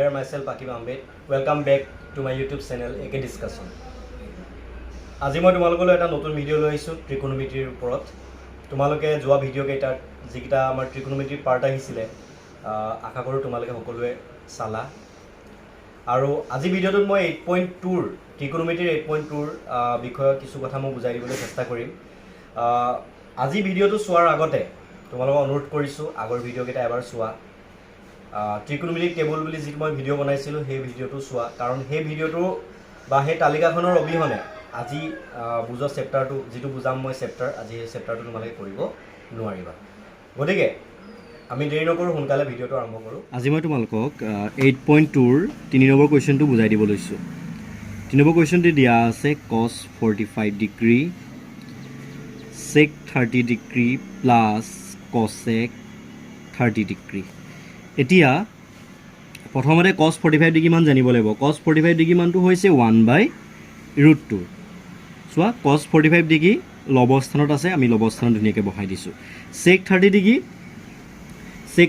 Here myself Akib Ahmed. Welcome back to my YouTube channel AK Discussion. আজি মই তোমালোকলৈ এটা নতুন ভিডিও লৈ আহিছোঁ ট্ৰিকোনোমেট্ৰিৰ ওপৰত। তোমালোকে যোৱা ভিডিও কেইটাত যিকেইটা আমাৰ ট্ৰিকোনোমেট্ৰিৰ পাৰ্ট আহিছিলে আশা কৰোঁ তোমালোকে সকলোৱে চালা। আৰু আজি ভিডিওটোত মই 8.2 ট্ৰিকোনোমেট্ৰিৰ 8.2 বিষয়ত কিছু কথা মই বুজাই দিবলৈ চেষ্টা কৰিম। আজি ভিডিওটো চোৱাৰ আগতে তোমালোকক অনুৰোধ কৰিছোঁ আগৰ ভিডিও কেইটা এবাৰ চোৱা। ট্ৰিকোনোমেট্ৰিক টেবুল বুলি যিটো মই ভিডিও বনাইছিলোঁ সেই ভিডিওটো চোৱা, কাৰণ সেই ভিডিওটো বা সেই তালিকাখনৰ অবিহনে আজি বুজা চেপ্টাৰটো যিটো বুজাম মই চেপ্টাৰ আজি সেই চেপ্টাৰটো তোমালোকে কৰিব নোৱাৰিবা। গতিকে আমি দেৰি নকৰোঁ, সোনকালে ভিডিওটো আৰম্ভ কৰোঁ। আজি মই তোমালোকক 8.2ৰ 3 নম্বৰ কুৱেশ্যনটো বুজাই দিব লৈছোঁ। 3 নম্বৰ কুৱেশ্যনটো দিয়া আছে cos 45 degree sec 30 degree plus cosec 30 degree. এতিয়া প্ৰথমতে cos 45 ডিগ্ৰী মান জানিব লাগিব। cos 45 ডিগ্ৰী মানটো হৈছে 1/√2। চোৱা cos 45 ডিগ্ৰী লব স্থানত আছে, আমি লব স্থানত ধুনীয়াকৈ বহাই দিছোঁ। sec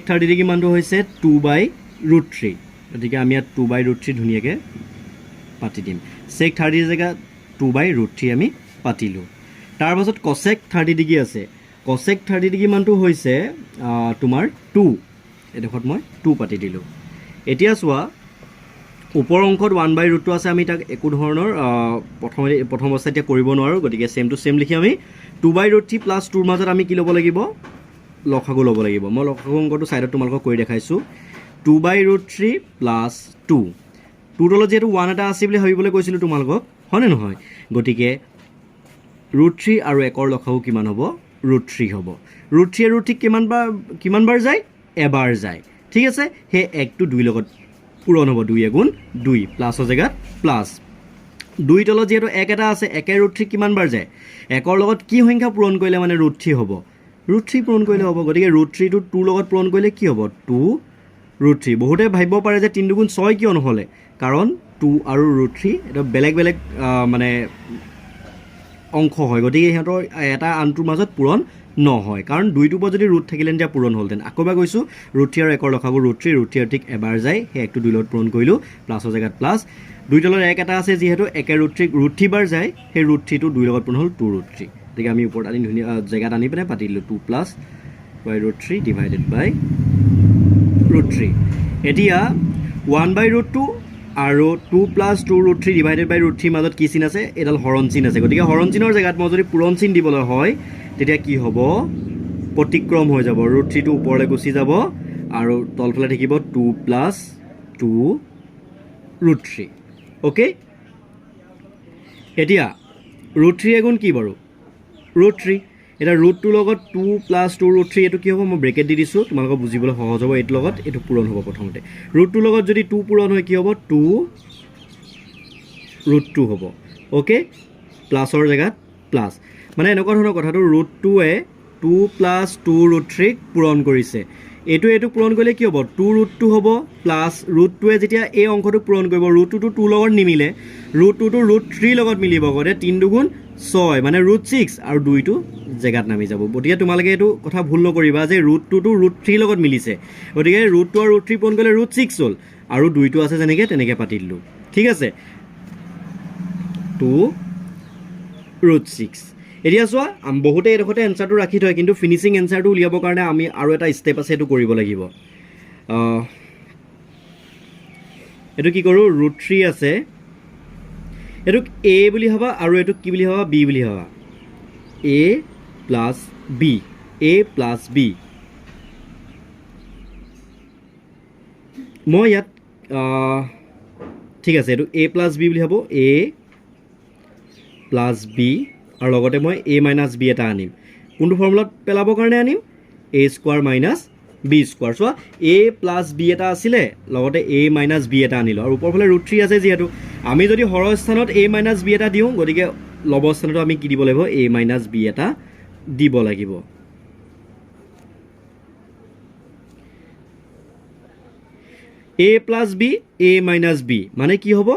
30 ডিগ্ৰী মানটো হৈছে 2/√3। গতিকে আমি ইয়াত 2/√3 ধুনীয়াকৈ পাতি দিম। sec 30 জেগাত 2/√3 আমি পাতিলোঁ। তাৰপাছত cosec 30 ডিগ্ৰী আছে। cosec 30 ডিগ্ৰী মানটো হৈছে তোমাৰ 2। এডোখৰত মই 2 পাতি দিলোঁ। এতিয়া চোৱা ওপৰ অংশত 1/√2 আছে, আমি তাক একো ধৰণৰ প্ৰথম অৱস্থাত এতিয়া কৰিব নোৱাৰোঁ। গতিকে ছেম টু ছেম লিখি আমি 2/√3 প্লাছ 2ৰ মাজত আমি কি ল'ব লাগিব? লসাগু ল'ব লাগিব। মই লসাগু অংকটো ছাইডত তোমালোকক কৰি দেখাইছোঁ। 2/√3 প্লাছ 2। 2ৰ তলত যিহেতু 1 এটা আছে বুলি ভাবিবলৈ কৈছিলোঁ তোমালোকক, হয়নে নহয়? গতিকে √3 আৰু 1ৰ লসাগু কিমান হ'ব? √3 হ'ব। √3 আৰু √3 কিমানবাৰ যায়? এবাৰ যায়। ঠিক আছে, সেই 1টো 2 লগত পূৰণ হ'ব। 2 × 2 প্লাছৰ জেগাত প্লাছ। 2 তলত যিহেতু 1 এটা আছে, 1 √3 কিমানবাৰ যায়? 1ৰ লগত কি সংখ্যা পূৰণ কৰিলে মানে √3 হ'ব? √3 পূৰণ কৰিলে হ'ব। গতিকে √3টো 2ৰ লগত পূৰণ কৰিলে কি হ'ব? 2√3। বহুতে ভাবিব পাৰে যে 3 × 6 কিয় নহ'লে? কাৰণ 2 আৰু √3 এটা বেলেগ বেলেগ মানে অংশ হয়। গতিকে সিহঁতৰ এটা আনটোৰ মাজত পূৰণ নহয়, কাৰণ 2টোৰ পৰা যদি ৰুট থাকিলে তেতিয়া পূৰণ হ'লহেঁতেন। আকৌ এবাৰ কৈছোঁ, √3 আৰু 1ৰ লসাগু √3 আৰু ঠিক এবাৰ যায়, সেই 1টো 2 লগত পূৰণ কৰিলোঁ, প্লাছৰ জেগাত প্লাছ। 2 তলত 1 এটা আছে, যিহেতু 1 √3 বাৰ যায়, সেই √3টো 2 লগত পূৰণ হ'ল 2√3। গতিকে আমি ওপৰত আনি ধুনীয়া জেগাত আনি পেলাই পাতি দিলোঁ 2 + √3 ডিভাইডেড বাই √3। এতিয়া 1/√2 আৰু 2 + 2√3 ডিভাইডেড বাই √3 মাজত কি চিন আছে? এডাল হৰণ চিন আছে। গতিকে হৰণ চিনৰ জেগাত মই যদি পূৰণ চিন দিবলৈ হয় তেতিয়া কি হ'ব? প্ৰতিক্ৰম হৈ যাব। √3টো ওপৰলৈ গুচি যাব আৰু তলফালে থাকিব 2 + 2√3। অ'কে, এতিয়া √3 গুণ কি বাৰু? √3। এতিয়া √2ৰ লগত 2 + 2√3 এইটো কি হ'ব? মই ব্ৰেকেট দি দিছোঁ, তোমালোকক বুজিবলৈ সহজ হ'ব। এইটোৰ লগত এইটো পূৰণ হ'ব প্ৰথমতে। √2ৰ লগত যদি 2 পূৰণ হয় কি হ'ব? 2√2 হ'ব। অ'কে, প্লাছৰ জেগাত প্লাছ। মানে এনেকুৱা ধৰণৰ কথাটো, √2য়ে 2 + 2√3 পূৰণ কৰিছে। এইটো পূৰণ কৰিলে কি হ'ব? 2√2 হ'ব, প্লাছ √2য়ে যেতিয়া এই অংশটো পূৰণ কৰিব, √2টো 2 লগত নিমিলে, √2টো √3 লগত মিলিব। গতিকে 3 × 2 = 6 মানে √6 আৰু 2টো জেগাত নামি যাব। গতিকে তোমালোকে এইটো কথা ভুল নকৰিবা যে √2টো √3 লগত মিলিছে। গতিকে √2 আৰু √3 পূৰণ কৰিলে √6 হ'ল, আৰু 2টো আছে যেনেকৈ তেনেকৈ পাতি দিলোঁ। ঠিক আছে, 2√6। এতিয়া চোৱা, বহুতে এইডোখৰতে এনচাৰটো ৰাখি থয়, কিন্তু ফিনিচিং এনচাৰটো উলিয়াবৰ কাৰণে আমি আৰু এটা ষ্টেপ আছে, সেইটো কৰিব লাগিব। এইটো কি কৰোঁ? √3 আছে, এইটোক A বুলি ভাবা আৰু এইটোক কি বুলি ভাবা? B বুলি ভাবা। A + B, A + B। মই ইয়াত ঠিক আছে, এইটো A + B বুলি ভাবোঁ, A + B, আৰু লগতে মই A - B এটা আনিম। কোনটো ফৰ্মুলাত পেলাবৰ কাৰণে আনিম? A² - B²। চোৱা, A + B এটা আছিলে, লগতে A - B এটা আনিলোঁ, আৰু ওপৰফালে √3 আছে। যিহেতু আমি যদি হৰ স্থানত A - B এটা দিওঁ, গতিকে লব স্থানতো আমি কি দিব লাগিব? A - B এটা দিব লাগিব। A + B, A - B মানে কি হ'ব?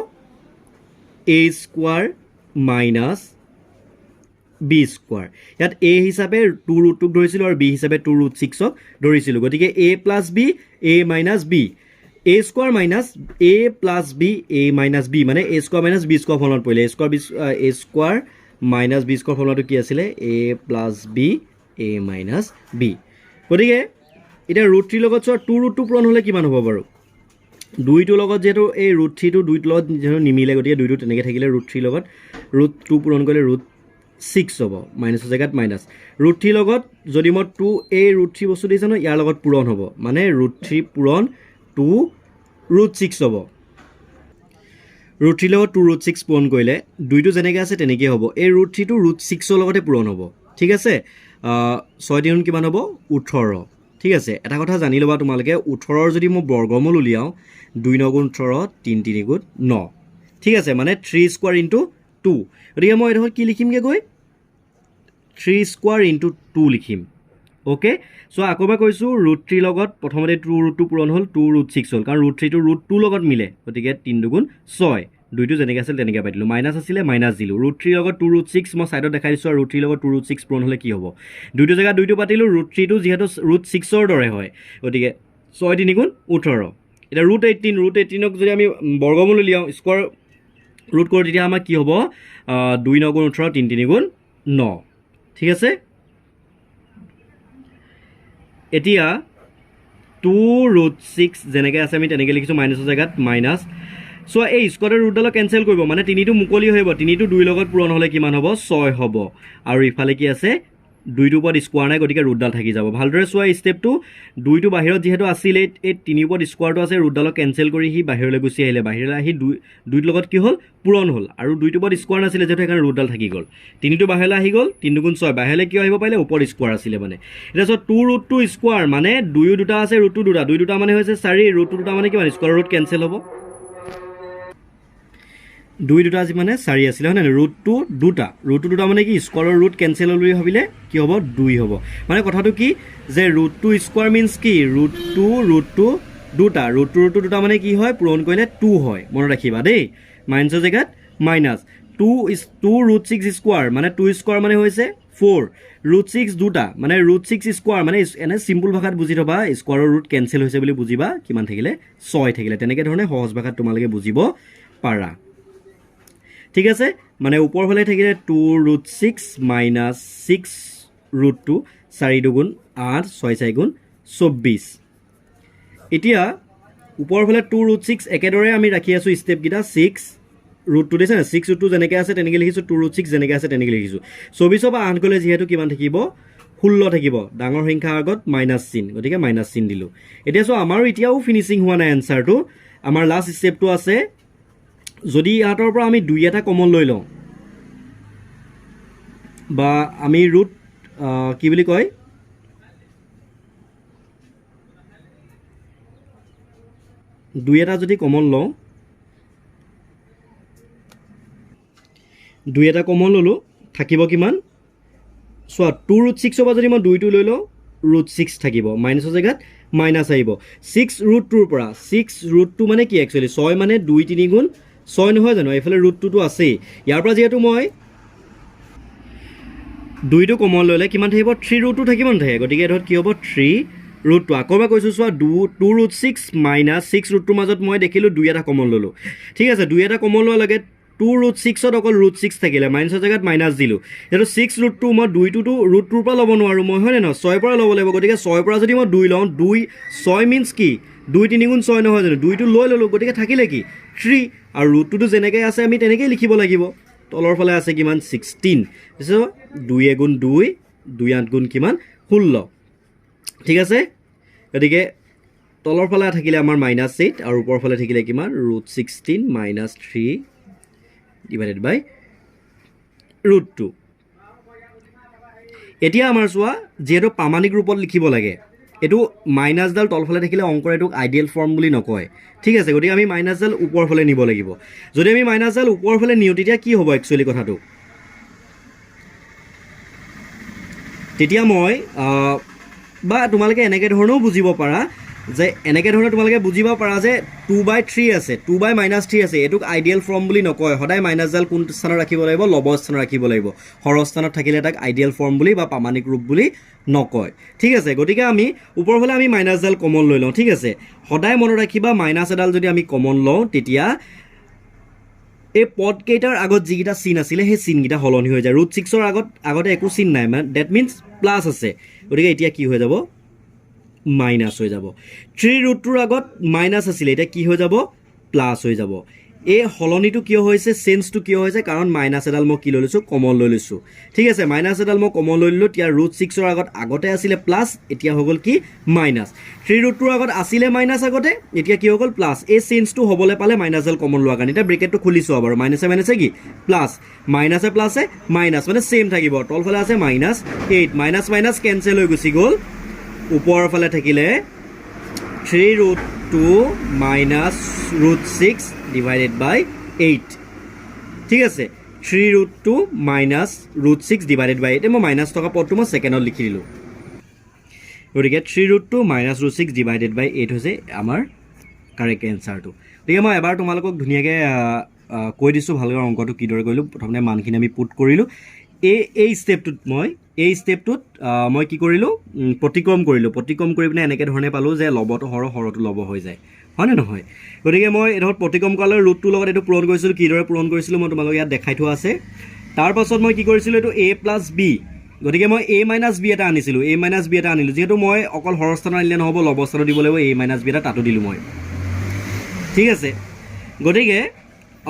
A² - B²। ইয়াত A হিচাপে 2√2ক ধৰিছিলোঁ আৰু B হিচাপে 2√6ক ধৰিছিলোঁ। গতিকে A + B, A - B। a square minus a plus b a minus b মানে a square minus b square ফৰ্মুলাত পৰিলে a square minus b square ফৰ্মুলাটো কি আছিলে a plus b a minus b গতিকে এতিয়া ৰুট থ্ৰীৰ লগত চোৱা 2 ৰুট 2 পূৰণ হ'লে কিমান হ'ব বাৰু 2টোৰ লগত যিহেতু এই ৰুট থ্ৰীটো 2টোৰ লগত যিহেতু নিমিলে গতিকে 2টো তেনেকৈ থাকিলে ৰুট থ্ৰীৰ লগত ৰুট 2 পূৰণ কৰিলে ৰুট 6 হ'ব মাইনাছৰ জেগাত মাইনাছ ৰুট থ্ৰীৰ লগত যদি মই 2 এই ৰুট 3 বস্তু দিছোঁ ন ইয়াৰ লগত পূৰণ হ'ব মানে ৰুট 3 পূৰণ 2 ৰুট 6 হ'ব ৰুট 3 লগত 2 ৰুট 6 পূৰণ কৰিলে 2টো যেনেকৈ আছে তেনেকৈ হ'ব এই ৰুট 3টো ৰুট 6ৰ লগতে পূৰণ হ'ব ঠিক আছে 6 দিন কিমান হ'ব 18 ঠিক আছে এটা কথা জানি ল'বা তোমালোকে 18ৰ যদি মই বৰ্গমূল উলিয়াওঁ 2 9 গুণ 18 3 3 গুণ 9 ঠিক আছে মানে 3 স্কোৱাৰ ইনটু 2 গতিকে মই এইডোখৰত কি লিখিমগৈ গৈ 3 স্কোৱাৰ ইনটু 2 লিখিম ওকে চ' আকৌ এবাৰ কৈছোঁ ৰুট 3 লগত প্ৰথমতে 2 ৰুট 2 পূৰণ হ'ল 2 ৰুট 6 হ'ল কাৰণ ৰুট 3টো ৰুট 2 লগত মিলে গতিকে 3 2 গুণ 6 2টো যেনেকৈ আছিল তেনেকৈ পাতিলোঁ মাইনাছ আছিলে মাইনাছ দিলোঁ ৰুট 3 লগত 2 ৰুট 6 মই ছাইডত দেখাই দিছোঁ আৰু ৰুট 3 লগত 2 ৰুট 6 পূৰণ হ'লে কি হ'ব 2টো জেগাত 2টো পাতিলোঁ ৰুট 3টো যিহেতু ৰুট 6ৰ দৰে হয় গতিকে 6 3 গুণ 18 এতিয়া ৰুট 18ক যদি আমি বৰ্গমূল উলিয়াওঁ স্কোৱাৰ ৰুট কৰোঁ তেতিয়া আমাৰ কি হ'ব 2 9 গুণ 18 3 3 গুণ 9 ঠিক আছে এতিয়া 2 ৰুট 6 যেনেকৈ আছে আমি তেনেকৈ লিখিছোঁ মাইনাছৰ জেগাত মাইনাছ চ' এই স্কোৱাৰৰ ৰুটডালক কেঞ্চেল কৰিব মানে 3টো মুকলি হৈ আহিব 3টো 2 লগত পূৰণ হ'লে কিমান হ'ব 6 হ'ব আৰু ইফালে কি আছে 2টোৰ ওপৰত স্কোৱাৰ নাই গতিকে ৰুটডাল থাকি যাব ভালদৰে চোৱা ষ্টেপটো 2টো বাহিৰত যিহেতু আছিলে এই 3ৰ ওপৰত স্কোৱাৰটো আছে ৰুটডালক কেঞ্চেল কৰি সি বাহিৰলৈ গুচি আহিলে বাহিৰলৈ আহি 2টোৰ লগত কি হ'ল পূৰণ হ'ল আৰু 2টোৰ ওপৰত স্কোৱাৰ নাছিলে যিহেতু সেইকাৰণে ৰুটডাল থাকি গ'ল 3টো বাহিৰলৈ আহি গ'ল 3 গুণ 6 বাহিৰলৈ কিয় আহিব পাৰিলে ওপৰত স্কোৱাৰ আছিলে মানে এতিয়া চোৱা 2 ৰুট 2 স্কোৱাৰ মানে 2 দুটা আছে ৰুট 2 দুটা মানে হৈছে 4 ৰুট 2 দুটা মানে কিমান স্কোৱাৰৰ ৰুট কেঞ্চেল হ'ব 2 দুটা আজি মানে 4 আছিলে হয় নাই ৰুট 2 দুটা মানে কি স্কোৱাৰৰ ৰুট কেঞ্চেল হ'ল বুলি ভাবিলে কি হ'ব 2 হ'ব মানে কথাটো কি যে ৰুট 2 স্কোৱাৰ মিনছ কি ৰুট 2 দুটা ৰুট 2 দুটা মানে কি হয় পূৰণ কৰিলে 2 হয় মনত ৰাখিবা দেই মাইনাছৰ জেগাত মাইনাছ 2 ৰুট 6 স্কোৱাৰ মানে 2 স্কোৱাৰ মানে হৈছে 4 ৰুট 6 দুটা মানে ৰুট 6 স্কোৱাৰ মানে এনে চিম্পুল ভাষাত বুজি থবা স্কোৱাৰৰ ৰুট কেঞ্চেল হৈছে বুলি বুজিবা কিমান থাকিলে 6 থাকিলে তেনেকৈ ধৰণে সহজ ভাষাত তোমালোকে বুজিব পাৰা ঠিক আছে মানে ওপৰ ফালে থাকিলে 2 ৰুট 6 মাইনাছ 6 ৰুট 2 4 2 গুণ 8 6 4 গুণ 24 এতিয়া ওপৰ ফালে 2 ৰুট 6 একেদৰে আমি ৰাখি আছোঁ ষ্টেপকেইটা 6 ৰুট 2 দিছে না 6 ৰুট 2 যেনেকৈ আছে তেনেকৈ লিখিছোঁ 2 ৰুট 6 যেনেকৈ আছে তেনেকৈ লিখিছোঁ 24 পৰা 8 গ'লে যিহেতু কিমান থাকিব 16 থাকিব ডাঙৰ সংখ্যাৰ আগত মাইনাছ চিন গতিকে মাইনাছ চিন দিলোঁ এতিয়া চোৱা আমাৰো এতিয়াও ফিনিচিং হোৱা নাই এনচাৰটো আমাৰ লাষ্ট ষ্টেপটো আছে যদি ইয়াৰ পৰা আমি 2 এটা কমন লৈ লওঁ বা আমি ৰুট কি বুলি কয় 2 এটা যদি কমন লওঁ 2 এটা কমন ল'লোঁ থাকিব কিমান চোৱা 2 ৰুট 6 পৰা যদি মই 2টো লৈ লওঁ ৰুট 6 থাকিব মাইনাছৰ জেগাত মাইনাছ আহিব 6 ৰুট 2ৰ পৰা 6 ৰুট 2 মানে কি একচুৱেলি 6 মানে 2 3 গুণ 6 নহয় জানো এইফালে ৰুট 2টো আছেই ইয়াৰ পৰা যিহেতু মই 2টো কমন ল'লে কিমান থাকিব 3 ৰুট 2 থাকিব নাথাকে গতিকে এইটোত কি হ'ব 3 ৰুট 2 আকৌ এবাৰ কৈছোঁ চোৱা 2 ৰুট 6 মাইনাছ 6 ৰুট 2 মাজত মই দেখিলোঁ 2 এটা কমন ল'লোঁ ঠিক আছে 2 এটা কমন লোৱাৰ লগে 2 ৰুট 6ত অকল ৰুট 6 থাকিলে মাইনাছৰ জেগাত মাইনাছ দিলোঁ সেইটো 6 ৰুট 2 মই 2টোতো ৰুট 2ৰ পৰা ল'ব নোৱাৰোঁ মই হয়নে নহয় 6ৰ পৰা ল'ব লাগিব গতিকে 6ৰ পৰা যদি মই 2 লওঁ 6 মিনছ কি 2 3 গুণ 6 নহয় জানো 2টো লৈ ল'লোঁ গতিকে থাকিলে কি 3 আৰু ৰুট 2টো যেনেকৈ আছে আমি তেনেকৈয়ে লিখিব লাগিব তলৰ ফালে আছে কিমান 16 2 গুণ 2 2 8 গুণ কিমান 16 ঠিক আছে গতিকে তলৰ ফালে থাকিলে আমাৰ মাইনাছ 8 আৰু ওপৰ ফালে থাকিলে কিমান ৰুট 16 মাইনাছ 3 ডিভাইডেড বাই ৰুট 2 এতিয়া আমাৰ চোৱা যিহেতু প্ৰামাণিক ৰূপত লিখিব লাগে এইটো মাইনাছডাল তলফালে থাকিলে অংকৰ এইটোক আইডিয়েল ফৰ্ম বুলি নকয় ঠিক আছে গতিকে আমি মাইনাছডাল ওপৰ ফালে নিব লাগিব যদি আমি মাইনাছডাল ওপৰ ফালে নিওঁ তেতিয়া কি হ'ব একচুৱেলি কথাটো তেতিয়া মই বা তোমালোকে এনেকৈ ধৰণেও বুজিব পাৰা যে এনেকৈ ধৰণে তোমালোকে বুজিব পাৰা যে 2/3 আছে 2/-3 আছে এইটোক আইডিয়েল ফৰ্ম বুলি নকয় সদায় মাইনাছডাল কোন স্থানত ৰাখিব লাগিব লব স্থানত ৰাখিব লাগিব হৰ স্থানত থাকিলে তাক আইডিয়েল ফৰ্ম বুলি বা প্ৰামাণিক ৰূপ বুলি নকয় ঠিক আছে গতিকে আমি ওপৰফালে আমি মাইনাছডাল কমন লৈ লওঁ ঠিক আছে সদায় মনত ৰাখিবা মাইনাছ এডাল যদি আমি কমন লওঁ তেতিয়া এই পদকেইটাৰ আগত যিকেইটা চিন আছিলে সেই চিনকেইটা সলনি হৈ যায় √6ৰ আগতে একো চিন নাই মানে ডেট মিনছ প্লাছ আছে গতিকে এতিয়া কি হৈ যাব মাইনাছ হৈ যাব 3√2ৰ আগত মাইনাছ আছিলে এতিয়া কি হৈ যাব প্লাছ হৈ যাব এই সলনিটো কিয় হৈছে চেঞ্জটো কিয় হৈছে কাৰণ মাইনাছ এডাল মই কি লৈ লৈছোঁ কমন লৈ লৈছোঁ ঠিক আছে মাইনাছ এডাল মই কমন লৈ ল'লোঁ এতিয়া √6ৰ আগতে আছিলে প্লাছ এতিয়া হৈ গ'ল কি মাইনাছ 3√2ৰ আগত আছিলে মাইনাছ আগতে এতিয়া কি হৈ গ'ল প্লাছ এই চেঞ্জটো হ'বলৈ পালে মাইনাছডাল কমন লোৱাৰ কাৰণে এতিয়া ব্ৰেকেটটো খুলিছোঁ বাৰু মাইনাছে কি প্লাছ মাইনাছে প্লাছে মাইনাছ মানে ছেইম থাকিব তলফালে আছে -8 মাইনাছ কেঞ্চেল হৈ গুচি গ'ল ওপৰৰ ফালে থাকিলে 3√2 minus √6 divided by 8 ঠিক আছে 3√2 minus √6 divided by 8 মই মাইনাছ থকা পদটো মই ছেকেণ্ডত লিখি দিলোঁ গতিকে 3√2 minus √6 divided by 8 হৈছে আমাৰ কাৰেক্ট এনচাৰটো গতিকে মই এবাৰ তোমালোকক ধুনীয়াকৈ কৈ দিছোঁ ভালকৈ অংকটো কিদৰে কৰিলোঁ প্ৰথমতে মানখিনি আমি পুট কৰিলোঁ এই ষ্টেপটোত মই কি কৰিলোঁ প্ৰতিক্ৰম কৰি পিনে এনেকৈ ধৰণে পালোঁ যে লবটো হৰটো লব হৈ যায় হয়নে নহয় গতিকে মই এডোখৰত প্ৰতিক্ৰম কৰালৈ ৰুটটোৰ লগত এইটো পূৰণ কৰিছিলোঁ কিদৰে পূৰণ কৰিছিলোঁ মই তোমালোকক ইয়াত দেখাই থোৱা আছে তাৰপাছত মই কি কৰিছিলোঁ এইটো a + b গতিকে মই a - b এটা আনিছিলোঁ যিহেতু মই অকল হৰস্থানত আনিলে নহ'ব লবস্থানত দিব লাগিব a - b এটা তাতো দিলোঁ মই ঠিক আছে গতিকে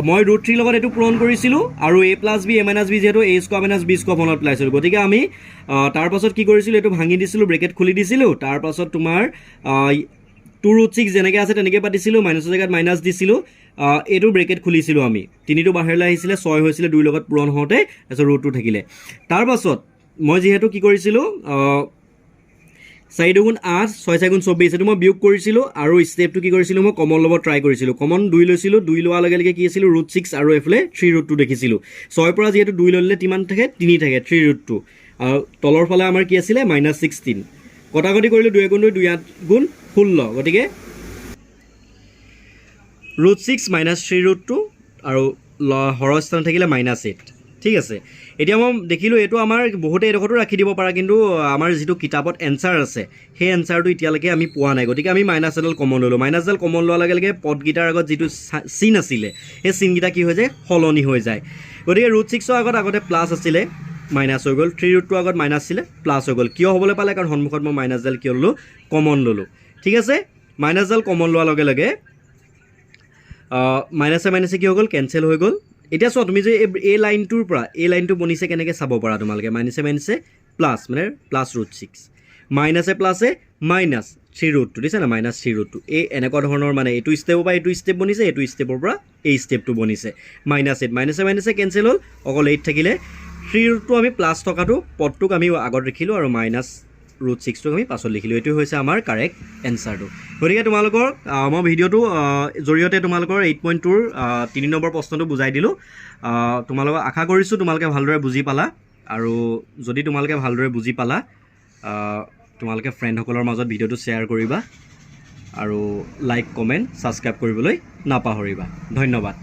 মই √3 লগত এইটো পূৰণ কৰিছিলোঁ আৰু a + b a - b যিহেতু a² - b² মনত পেলাইছিলোঁ গতিকে আমি তাৰপাছত কি কৰিছিলোঁ এইটো ভাঙি দিছিলোঁ ব্ৰেকেট খুলি দিছিলোঁ তাৰপাছত তোমাৰ 2√6 যেনেকৈ আছে তেনেকৈ পাতিছিলোঁ মাইনাছৰ জেগাত মাইনাছ দিছিলোঁ এইটো ব্ৰেকেট খুলিছিলোঁ আমি 3টো বাহিৰলৈ আহিছিলে 6 হৈছিলে 2ৰ লগত পূৰণ হওঁতে তাৰপিছত √2 থাকিলে তাৰপাছত মই যিহেতু কি কৰিছিলোঁ 4 × 8 6 × 24 এইটো মই বিয়োগ কৰিছিলোঁ আৰু ষ্টেপটো কি কৰিছিলোঁ মই কমন ল'ব ট্ৰাই কৰিছিলোঁ কমন 2 লৈছিলোঁ 2 লোৱাৰ লগে লগে কি আছিলোঁ √6 আৰু এইফালে 3√2 দেখিছিলোঁ 6ৰ পৰা যিহেতু 2 লৈ ল'লে কিমান থাকে 3 থাকে 3√2 আৰু তলৰ ফালে আমাৰ কি আছিলে -16 কটাকটি কৰিলোঁ 2 × 2 2 8 × 16 গতিকে √6 - 3√2 আৰু হৰস্থানত থাকিলে -8 ঠিক আছে এতিয়া মই দেখিলোঁ এইটো আমাৰ বহুতে এইডোখৰতো ৰাখি দিব পাৰা কিন্তু আমাৰ যিটো কিতাপত এনচাৰ আছে সেই এনচাৰটো এতিয়ালৈকে আমি পোৱা নাই গতিকে আমি মাইনাছ এডাল কমন ল'লোঁ মাইনাছডাল কমন লোৱাৰ লগে লগে পদকেইটাৰ আগত যিটো চিন আছিলে সেই চিনকেইটা কি হৈ যায় সলনি হৈ যায় গতিকে √6ৰ আগতে প্লাছ আছিলে মাইনাছ হৈ গ'ল 3√2 আগত মাইনাছ আছিলে প্লাছ হৈ গ'ল কিয় হ'বলৈ পালে কাৰণ সন্মুখত মই মাইনাছডাল কিয় ল'লোঁ কমন ল'লোঁ ঠিক আছে মাইনাছডাল কমন লোৱাৰ লগে লগে মাইনাছে কি হৈ গ'ল কেঞ্চেল হৈ গ'ল এতিয়া চোৱা তুমি যে এই লাইনটোৰ পৰা এই লাইনটো বনিছে কেনেকৈ চাব পাৰা তোমালোকে মাইনাছে প্লাছ মানে প্লাছ √6 মাইনাছে প্লাছে মাইনাছ 3√2 দিছে না -3√2 এই এনেকুৱা ধৰণৰ মানে এইটো ষ্টেপৰ পৰা এইটো ষ্টেপ বনিছে এইটো ষ্টেপৰ পৰা এই ষ্টেপটো বনিছে -8 মাইনাছে কেঞ্চেল হ'ল অকল 8 থাকিলে 3√2 আমি প্লাছ থকাটো পদটোক আমি আগত ৰাখিলোঁ আৰু -√6টোক আমি পাছত লিখিলোঁ এইটো হৈছে আমাৰ কাৰেক্ট এনচাৰটো গতিকে তোমালোকৰ মই ভিডিঅ'টো জৰিয়তে তোমালোকৰ 8.2ৰ 3 নম্বৰ প্ৰশ্নটো বুজাই দিলোঁ তোমালোকক আশা কৰিছোঁ তোমালোকে ভালদৰে বুজি পালা আৰু যদি তোমালোকে ভালদৰে বুজি পালা তোমালোকে ফ্ৰেণ্ডসকলৰ মাজত ভিডিঅ'টো শ্বেয়াৰ কৰিবা আৰু লাইক কমেণ্ট ছাবস্ক্ৰাইব কৰিবলৈ নাপাহৰিবা ধন্যবাদ